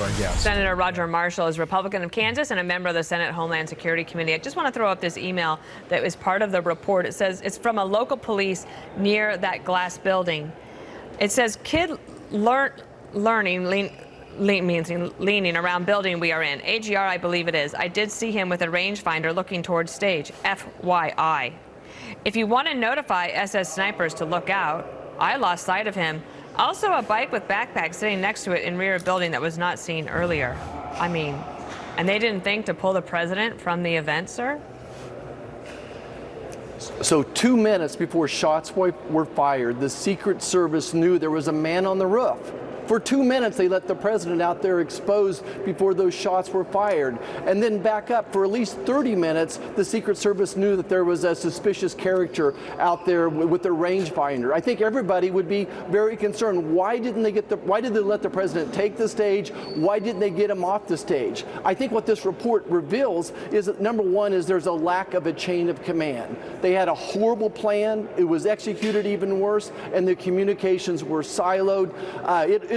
I guess. Senator Roger Marshall is Republican of Kansas and a member of the Senate Homeland Security Committee. I just want to throw up this email that was part of the report. It says it's from a local police near that glass building. It says kid leaning around building we are in. AGR, I believe it is. I did see him with a rangefinder looking towards stage. FYI. If you want to notify SS snipers to look out, I lost sight of him. Also, a bike with backpack sitting next to it in rear of building that was not seen earlier. I mean, and they didn't think to pull the president from the event, sir? So 2 minutes before shots were fired, the Secret Service knew there was a man on the roof. For 2 minutes, they let the president out there exposed before those shots were fired. And then back up for at least 30 minutes, the Secret Service knew that there was a suspicious character out there with a rangefinder. I think everybody would be very concerned. Why did they let the president take the stage? Why didn't they get him off the stage? I think what this report reveals is that number one is there's a lack of a chain of command. They had a horrible plan. It was executed even worse, and the communications were siloed.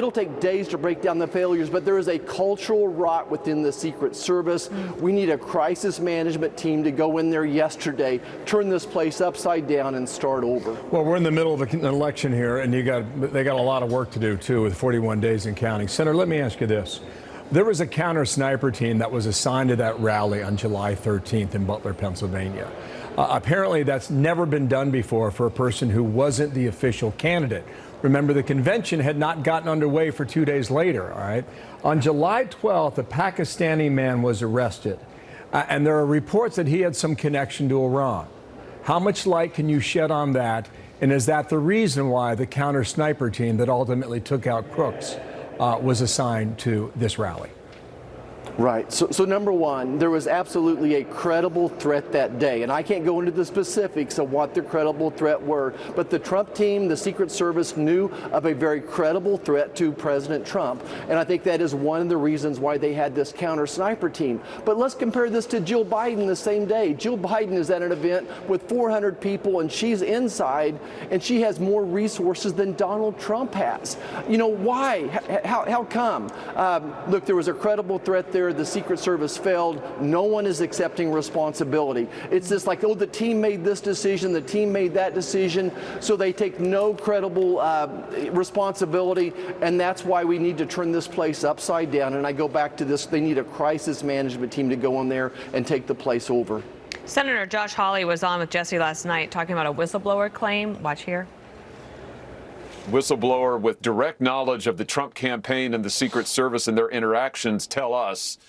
It'll take days to break down the failures, but there is a cultural rot within the Secret Service. We need a crisis management team to go in there yesterday, turn this place upside down and start over. Well, we're in the middle of an election here, and they got a lot of work to do, too, with 41 days in counting. Senator, let me ask you this. There was a counter sniper team that was assigned to that rally on July 13th in Butler, Pennsylvania. Apparently, that's never been done before for a person who wasn't the official candidate. Remember, the convention had not gotten underway for 2 days later, all right? On July 12th, a Pakistani man was arrested, and there are reports that he had some connection to Iran. How much light can you shed on that, and is that the reason why the counter-sniper team that ultimately took out crooks was assigned to this rally? Right. So number one, there was absolutely a credible threat that day. And I can't go into the specifics of what the credible threat were, but the Trump team, the Secret Service knew of a very credible threat to President Trump. And I think that is one of the reasons why they had this counter sniper team. But let's compare this to Jill Biden the same day. Jill Biden is at an event with 400 people and she's inside and she has more resources than Donald Trump has. You know, why? How come? Look, there was a credible threat there. The Secret Service failed. No one is accepting responsibility. It's just like, oh, the team made this decision, the team made that decision, so they take no credible responsibility, and that's why we need to turn this place upside down. And I go back to this, they need a crisis management team to go in there and take the place over. Senator Josh Hawley was on with Jesse last night talking about a whistleblower claim. Watch here. Whistleblower with direct knowledge of the Trump campaign and the Secret Service and their interactions tell us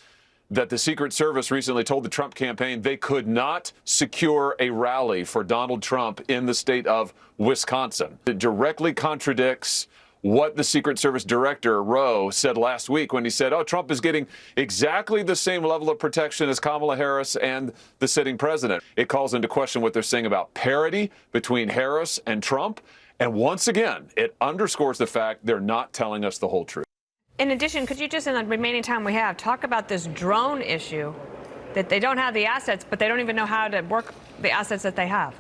that the Secret Service recently told the Trump campaign they could not secure a rally for Donald Trump in the state of Wisconsin. It directly contradicts what the Secret Service Director Rowe said last week when he said, oh, Trump is getting exactly the same level of protection as Kamala Harris and the sitting president. It calls into question what they're saying about parity between Harris and Trump. And once again, it underscores the fact they're not telling us the whole truth. In addition, could you just, in the remaining time we have, talk about this drone issue, that they don't have the assets, but they don't even know how to work the assets that they have?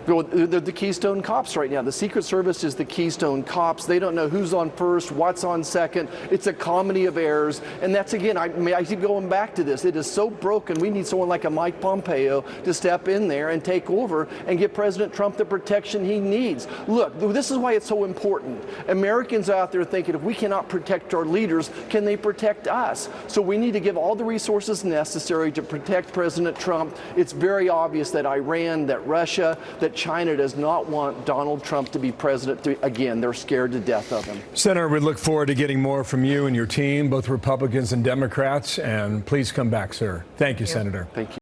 Well, they're the Keystone Cops right now. The Secret Service is the Keystone Cops. They don't know who's on first, what's on second. It's a comedy of errors. And that's, again, I keep going back to this. It is so broken. We need someone like a Mike Pompeo to step in there and take over and give President Trump the protection he needs. Look, this is why it's so important. Americans out there thinking, if we cannot protect our leaders, can they protect us? So we need to give all the resources necessary to protect President Trump. It's very obvious that Iran, that Russia, that China does not want Donald Trump to be president again. They're scared to death of him. Senator, we look forward to getting more from you and your team, both Republicans and Democrats. And please come back, sir. Thank you, Senator. Thank you.